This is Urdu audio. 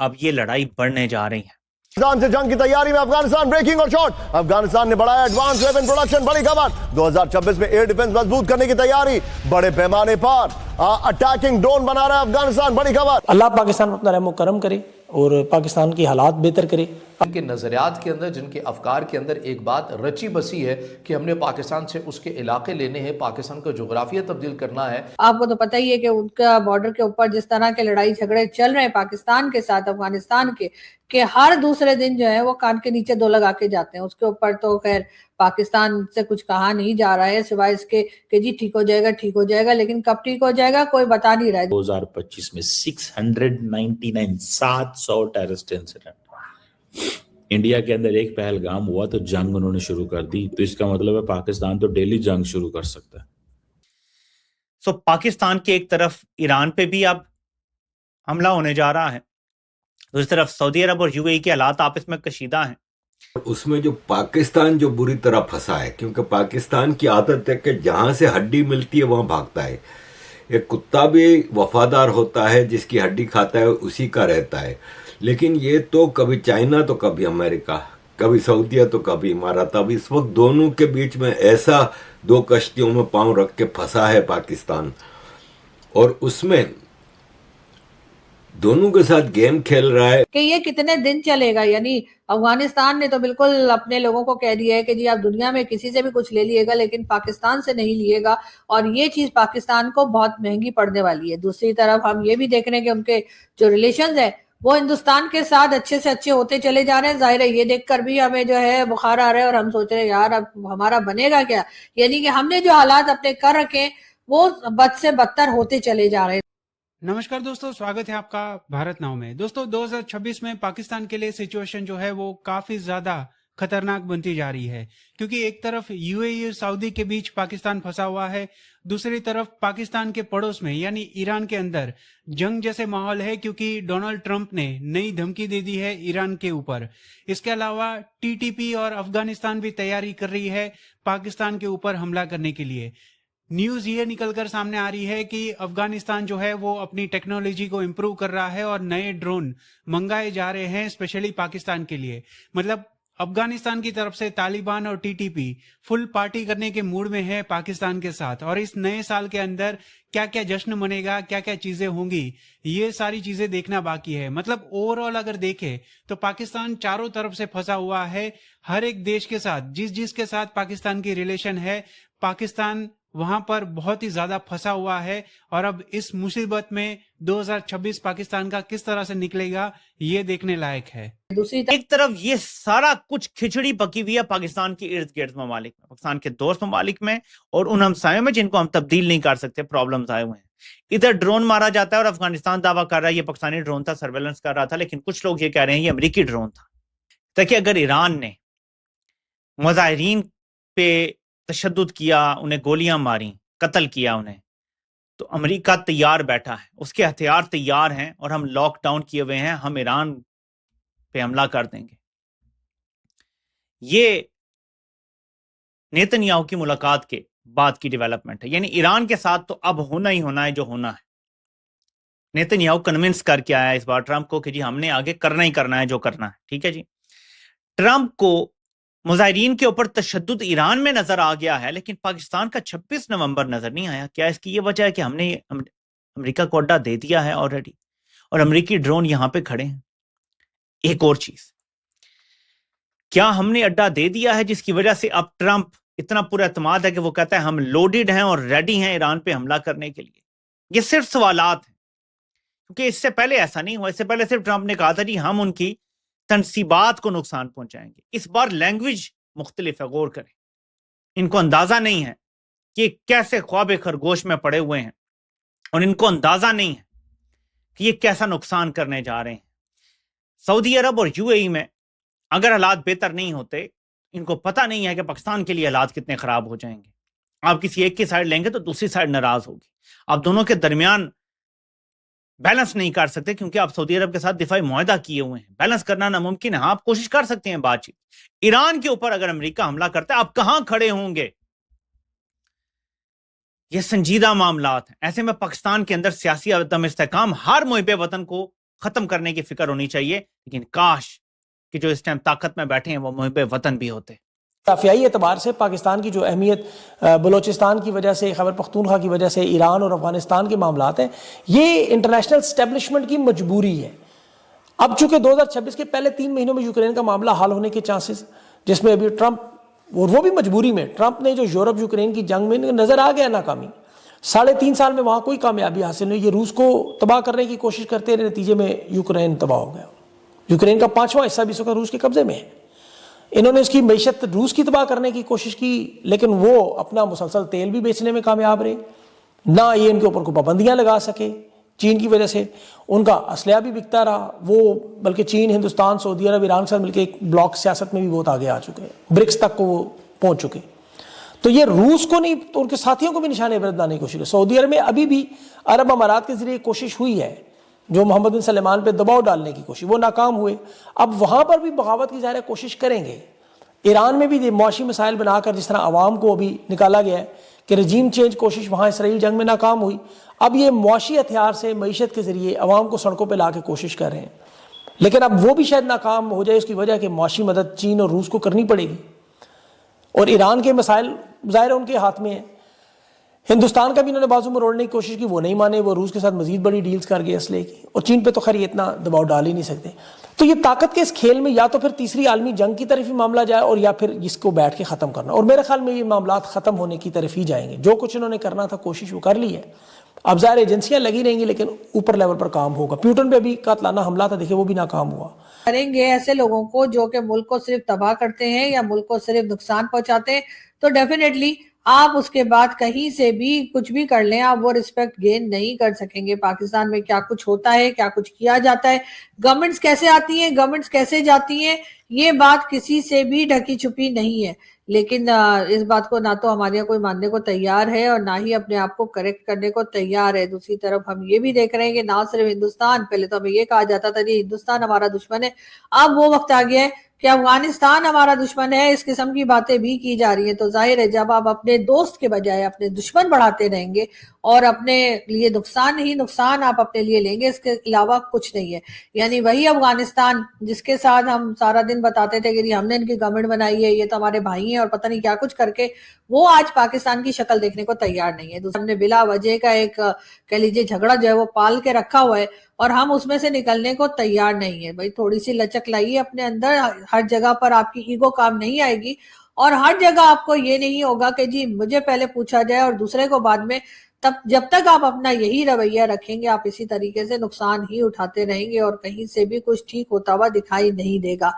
اب یہ لڑائی بڑھنے جا رہی ہے۔ پاکستان سے جنگ کی تیاری میں افغانستان بریکنگ اور شارٹ، افغانستان نے بڑھایا ایڈوانس ویپن پروڈکشن، بڑی خبر 2026 میں ایئر ڈیفنس مضبوط کرنے کی تیاری، بڑے پیمانے پر اٹیکنگ ڈرون بنا رہا ہے افغانستان، بڑی خبر۔ اللہ پاکستان اپنا رحم و کرم کرے اور پاکستان کی حالات بہتر کرے۔ ان کے نظریات کے اندر، جن کے افکار کے اندر ایک بات رچی بسی ہے کہ ہم نے پاکستان سے اس کے علاقے لینے ہیں، پاکستان کا جغرافیہ تبدیل کرنا ہے۔ آپ کو تو پتہ ہی ہے کہ ان کا بارڈر کے اوپر جس طرح کے لڑائی جھگڑے چل رہے ہیں پاکستان کے ساتھ افغانستان کے، کہ ہر دوسرے دن جو ہے وہ کان کے نیچے دو لگا کے جاتے ہیں۔ اس کے اوپر تو خیر پاکستان سے کچھ کہا نہیں جا رہا ہے سوائے اس کے کہ جی ٹھیک ہو جائے گا ٹھیک ہو جائے گا، لیکن کب ٹھیک ہو جائے گا کوئی بتا نہیں رہا ہے۔ 2025 میں 699 700 ٹیررسٹ انسیڈنٹ انڈیا کے اندر، ایک پہلگام ہوا تو جنگ انہوں نے شروع کر دی، تو اس کا مطلب ہے پاکستان تو ڈیلی جنگ شروع کر سکتا ہے۔ سو پاکستان کے ایک طرف ایران پہ بھی اب حملہ ہونے جا رہا ہے، دوسری طرف سعودی عرب اور یو اے ای کے حالات آپس میں کشیدہ ہیں۔ اس میں جو پاکستان جو بری طرح پھنسا ہے، کیونکہ پاکستان کی عادت ہے کہ جہاں سے ہڈی ملتی ہے وہاں بھاگتا ہے۔ ایک کتا بھی وفادار ہوتا ہے، جس کی ہڈی کھاتا ہے اسی کا رہتا ہے، لیکن یہ تو کبھی چائنا تو کبھی امریکہ، کبھی سعودیہ تو کبھی امارات۔ اب اس وقت دونوں کے بیچ میں ایسا دو کشتیوں میں پاؤں رکھ کے پھنسا ہے پاکستان، اور اس میں دونوں کے ساتھ گیم کھیل رہا ہے کہ یہ کتنے دن چلے گا۔ یعنی افغانستان نے تو بالکل اپنے لوگوں کو کہہ دیا ہے کہ جی آپ دنیا میں کسی سے بھی کچھ لے لیے گا لیکن پاکستان سے نہیں لیے گا، اور یہ چیز پاکستان کو بہت مہنگی پڑنے والی ہے۔ دوسری طرف ہم یہ بھی دیکھ رہے ہیں کہ ان کے جو ریلیشنز ہیں وہ ہندوستان کے ساتھ اچھے سے اچھے ہوتے چلے جا رہے ہیں۔ ظاہر ہے یہ دیکھ کر بھی ہمیں جو ہے بخار آ رہا ہے اور ہم سوچ رہے ہیں یار اب ہمارا بنے گا کیا، یعنی کہ ہم نے جو حالات اپنے کر رکھے وہ بد سے بدتر ہوتے چلے جا رہے ہیں۔ نمسکار دوستو، سواگت ہے آپ کا بھارت ناؤ میں۔ دوستو 2026 میں پاکستان کے لیے سچویشن جو ہے وہ کافی زیادہ خطرناک بنتی جا رہی ہے، کیونکہ ایک طرف یو اے ای اور سعودی کے بیچ پاکستان پھنسا ہوا ہے، دوسری طرف پاکستان کے پڑوس میں یعنی ایران کے اندر جنگ جیسے ماحول ہے، کیونکہ ڈونلڈ ٹرمپ نے نئی دھمکی دے دی ہے ایران کے اوپر۔ اس کے علاوہ ٹی ٹی پی اور افغانستان بھی تیاری کر رہی ہے پاکستان کے اوپر حملہ کرنے کے لیے۔ نیوز یہ نکل کر سامنے آ رہی ہے کہ افغانستان جو ہے وہ اپنی ٹیکنالوجی کو امپروو کر رہا ہے اور نئے ڈرون منگائے جا رہے ہیں اسپیشلی پاکستان کے لیے۔ مطلب افغانستان کی طرف سے طالبان اور ٹی ٹی پی فل پارٹی کرنے کے موڈ میں ہے پاکستان کے ساتھ، اور اس نئے سال کے اندر کیا کیا جشن منے گا، کیا کیا چیزیں ہوں گی، یہ ساری چیزیں دیکھنا باقی ہے۔ مطلب اوور آل اگر دیکھیں تو پاکستان چاروں طرف سے پھنسا ہوا ہے، ہر ایک دیش کے ساتھ جس کے ساتھ پاکستان کی ریلیشن ہے، پاکستان وہاں پر بہت ہی زیادہ پھنسا ہوا ہے۔ اور اب اس مصیبت میں 2026 پاکستان کا کس طرح سے نکلے گا یہ دیکھنے لائق ہے۔ ایک طرف یہ سارا کچھ کھچڑی پکی ہوئی ہے پاکستان کے ارد گرد ممالک میں، پاکستان کے دوست ممالک میں اور ان ہمسایوں میں جن کو ہم تبدیل نہیں کر سکتے، پرابلمز آئے ہوئے ہیں۔ ادھر ڈرون مارا جاتا ہے اور افغانستان دعویٰ کر رہا ہے یہ پاکستانی ڈرون تھا، سرویلنس کر رہا تھا، لیکن کچھ لوگ یہ کہہ رہے ہیں یہ امریکی ڈرون تھا۔ تاکہ اگر ایران نے مظاہرین پہ تشدد کیا، انہیں گولیاں ماری، قتل کیا انہیں، تو امریکہ تیار بیٹھا ہے، اس کے ہتھیار تیار ہیں اور ہم لاک ڈاؤن کیے ہوئے ہیں، ہم ایران پہ حملہ کر دیں گے۔ یہ نیتن یاہو کی ملاقات کے بعد کی ڈیولپمنٹ ہے، یعنی ایران کے ساتھ تو اب ہونا ہی ہونا ہے جو ہونا ہے۔ نیتن یاہو کنونس کر کے آیا اس بار ٹرمپ کو کہ جی ہم نے آگے کرنا ہی کرنا ہے جو کرنا ہے، ٹھیک ہے جی۔ ٹرمپ کو مظاہرین کے اوپر تشدد ایران میں نظر آ گیا ہے، لیکن پاکستان کا 26 نومبر نظر نہیں آیا۔ کیا اس کی یہ وجہ ہے کہ ہم نے امریکہ کو اڈا دے دیا ہے آلریڈی اور امریکی ڈرون یہاں پہ کھڑے ہیں؟ ایک اور چیز، کیا ہم نے اڈا دے دیا ہے جس کی وجہ سے اب ٹرمپ اتنا پورا اعتماد ہے کہ وہ کہتا ہے ہم لوڈڈ ہیں اور ریڈی ہیں ایران پہ حملہ کرنے کے لیے؟ یہ صرف سوالات ہیں، کیونکہ اس سے پہلے ایسا نہیں ہوا۔ اس سے پہلے صرف ٹرمپ نے کہا تھا جی ہم ان کی تنصیبات کو نقصان پہنچائیں گے۔ اس بار لینگویج مختلف ہے، غور کریں۔ ان کو اندازہ نہیں ہے کہ کیسے خواب خرگوش میں پڑے ہوئے ہیں، اور ان کو اندازہ نہیں ہے کہ یہ کیسا نقصان کرنے جا رہے ہیں۔ سعودی عرب اور یو اے ای میں اگر حالات بہتر نہیں ہوتے، ان کو پتہ نہیں ہے کہ پاکستان کے لیے حالات کتنے خراب ہو جائیں گے۔ آپ کسی ایک کی سائڈ لیں گے تو دوسری سائڈ ناراض ہوگی، آپ دونوں کے درمیان بیلنس نہیں کر سکتے، کیونکہ آپ سعودی عرب کے ساتھ دفاعی معاہدہ کیے ہوئے ہیں، بیلنس کرنا ناممکن ہے۔ ہاں آپ کوشش کر سکتے ہیں بات چیت۔ ایران کے اوپر اگر امریکہ حملہ کرتا ہے آپ کہاں کھڑے ہوں گے؟ یہ سنجیدہ معاملات ہیں۔ ایسے میں پاکستان کے اندر سیاسی عدم استحکام ہر محب وطن کو ختم کرنے کی فکر ہونی چاہیے، لیکن کاش کہ جو اس ٹائم طاقت میں بیٹھے ہیں وہ محب وطن بھی ہوتے۔ دفاعی اعتبار سے پاکستان کی جو اہمیت بلوچستان کی وجہ سے، خیبر پختونخوا کی وجہ سے، ایران اور افغانستان کے معاملات ہیں، یہ انٹرنیشنل اسٹیبلشمنٹ کی مجبوری ہے۔ اب چونکہ 2026 کے پہلے 3 مہینوں میں یوکرین کا معاملہ حل ہونے کے چانسز، جس میں ابھی ٹرمپ، اور وہ بھی مجبوری میں، ٹرمپ نے جو یورپ یوکرین کی جنگ میں نظر آ گیا ناکامی، 3.5 سال میں وہاں کوئی کامیابی حاصل نہیں، یہ روس کو تباہ کرنے کی کوشش کرتے رہے، نتیجے میں یوکرین تباہ ہو گیا۔ یوکرین کا 5واں حصہ بھی اس وقت روس کے قبضے میں ہے۔ انہوں نے اس کی معیشت روس کی تباہ کرنے کی کوشش کی، لیکن وہ اپنا مسلسل تیل بھی بیچنے میں کامیاب رہے، نہ یہ ان کے اوپر کوئی پابندیاں لگا سکے چین کی وجہ سے، ان کا اسلحہ بھی بکتا رہا وہ، بلکہ چین، ہندوستان، سعودی عرب، ایران کے ساتھ مل کے ایک بلاک سیاست میں بھی بہت آگے آ چکے ہیں، برکس تک کو وہ پہنچ چکے۔ تو یہ روس کو نہیں تو ان کے ساتھیوں کو بھی نشانے عبرت بنانے کی کوشش کی۔ سعودی عرب میں ابھی بھی عرب امارات کے ذریعے کوشش ہوئی ہے جو محمد بن سلمان پہ دباؤ ڈالنے کی کوشش، وہ ناکام ہوئے۔ اب وہاں پر بھی بغاوت کی ظاہر کوشش کریں گے۔ ایران میں بھی معاشی مسائل بنا کر جس طرح عوام کو ابھی نکالا گیا ہے کہ رجیم چینج کوشش وہاں اسرائیل جنگ میں ناکام ہوئی، اب یہ معاشی ہتھیار سے معیشت کے ذریعے عوام کو سڑکوں پہ لا کے کوشش کر رہے ہیں، لیکن اب وہ بھی شاید ناکام ہو جائے، اس کی وجہ کہ معاشی مدد چین اور روس کو کرنی پڑے گی، اور ایران کے مسائل ظاہر ان کے ہاتھ میں ہیں۔ ہندوستان کا بھی انہوں نے بازو میں روڑنے کی کوشش کی، وہ نہیں مانے، وہ روس کے ساتھ مزید بڑی ڈیلز کر گئے اسلحے کی، اور چین پہ تو خیر اتنا دباؤ ڈال ہی نہیں سکتے۔ تو یہ طاقت کے اس کھیل میں یا تو پھر تیسری عالمی جنگ کی طرف ہی معاملہ جائے، اور یا پھر اس کو بیٹھ کے ختم کرنا، اور میرے خیال میں یہ معاملات ختم ہونے کی طرف ہی جائیں گے۔ جو کچھ انہوں نے کرنا تھا کوشش وہ کر لی ہے، اب ظاہر ایجنسیاں لگی رہیں گی، لیکن اوپر لیول پر کام ہوگا۔ پیوٹن پہ بھی قاتلانہ حملہ تھا، دیکھیں وہ بھی ناکام ہوا۔ کریں گے ایسے لوگوں کو جو کہ ملک کو صرف تباہ کرتے ہیں یا ملک کو صرف نقصان پہنچاتے ہیں، تو ڈیفینیٹلی آپ اس کے بعد کہیں سے بھی کچھ بھی کر لیں، آپ وہ رسپیکٹ گین نہیں کر سکیں گے۔ پاکستان میں کیا کچھ ہوتا ہے، کیا کچھ کیا جاتا ہے، گورنمنٹس کیسے آتی ہیں، گورنمنٹس کیسے جاتی ہیں، یہ بات کسی سے بھی ڈھکی چھپی نہیں ہے، لیکن اس بات کو نہ تو ہمارے یہاں کوئی ماننے کو تیار ہے اور نہ ہی اپنے آپ کو کریکٹ کرنے کو تیار ہے۔ دوسری طرف ہم یہ بھی دیکھ رہے ہیں کہ نہ صرف ہندوستان، پہلے تو ہمیں یہ کہا جاتا تھا کہ ہندوستان ہمارا دشمن ہے، اب وہ وقت آ گیا ہے کہ افغانستان ہمارا دشمن ہے، اس قسم کی باتیں بھی کی جا رہی ہیں۔ تو ظاہر ہے جب آپ اپنے دوست کے بجائے اپنے دشمن بڑھاتے رہیں گے اور اپنے لیے نقصان ہی نقصان آپ اپنے لیے لیں گے، اس کے علاوہ کچھ نہیں ہے۔ یعنی وہی افغانستان جس کے ساتھ ہم سارا دن بتاتے تھے کہ ہم نے ان کی گورنمنٹ بنائی ہے، یہ تو ہمارے بھائی ہیں اور پتہ نہیں کیا کچھ کر کے، وہ آج پاکستان کی شکل دیکھنے کو تیار نہیں ہے۔ ہم نے بلا وجہ کا ایک کہہ لیجیے جھگڑا جو ہے وہ پال کے رکھا ہوا ہے، اور ہم اس میں سے نکلنے کو تیار نہیں ہے۔ بھائی تھوڑی سی لچک لائیے اپنے اندر، ہر جگہ پر آپ کی ایگو کام نہیں آئے گی، اور ہر جگہ آپ کو یہ نہیں ہوگا کہ جی مجھے پہلے پوچھا جائے اور دوسرے کو بعد میں۔ جب تک آپ اپنا یہی رویہ رکھیں گے، آپ اسی طریقے سے نقصان ہی اٹھاتے رہیں گے اور کہیں سے بھی کچھ ٹھیک ہوتا ہوا دکھائی نہیں دے گا۔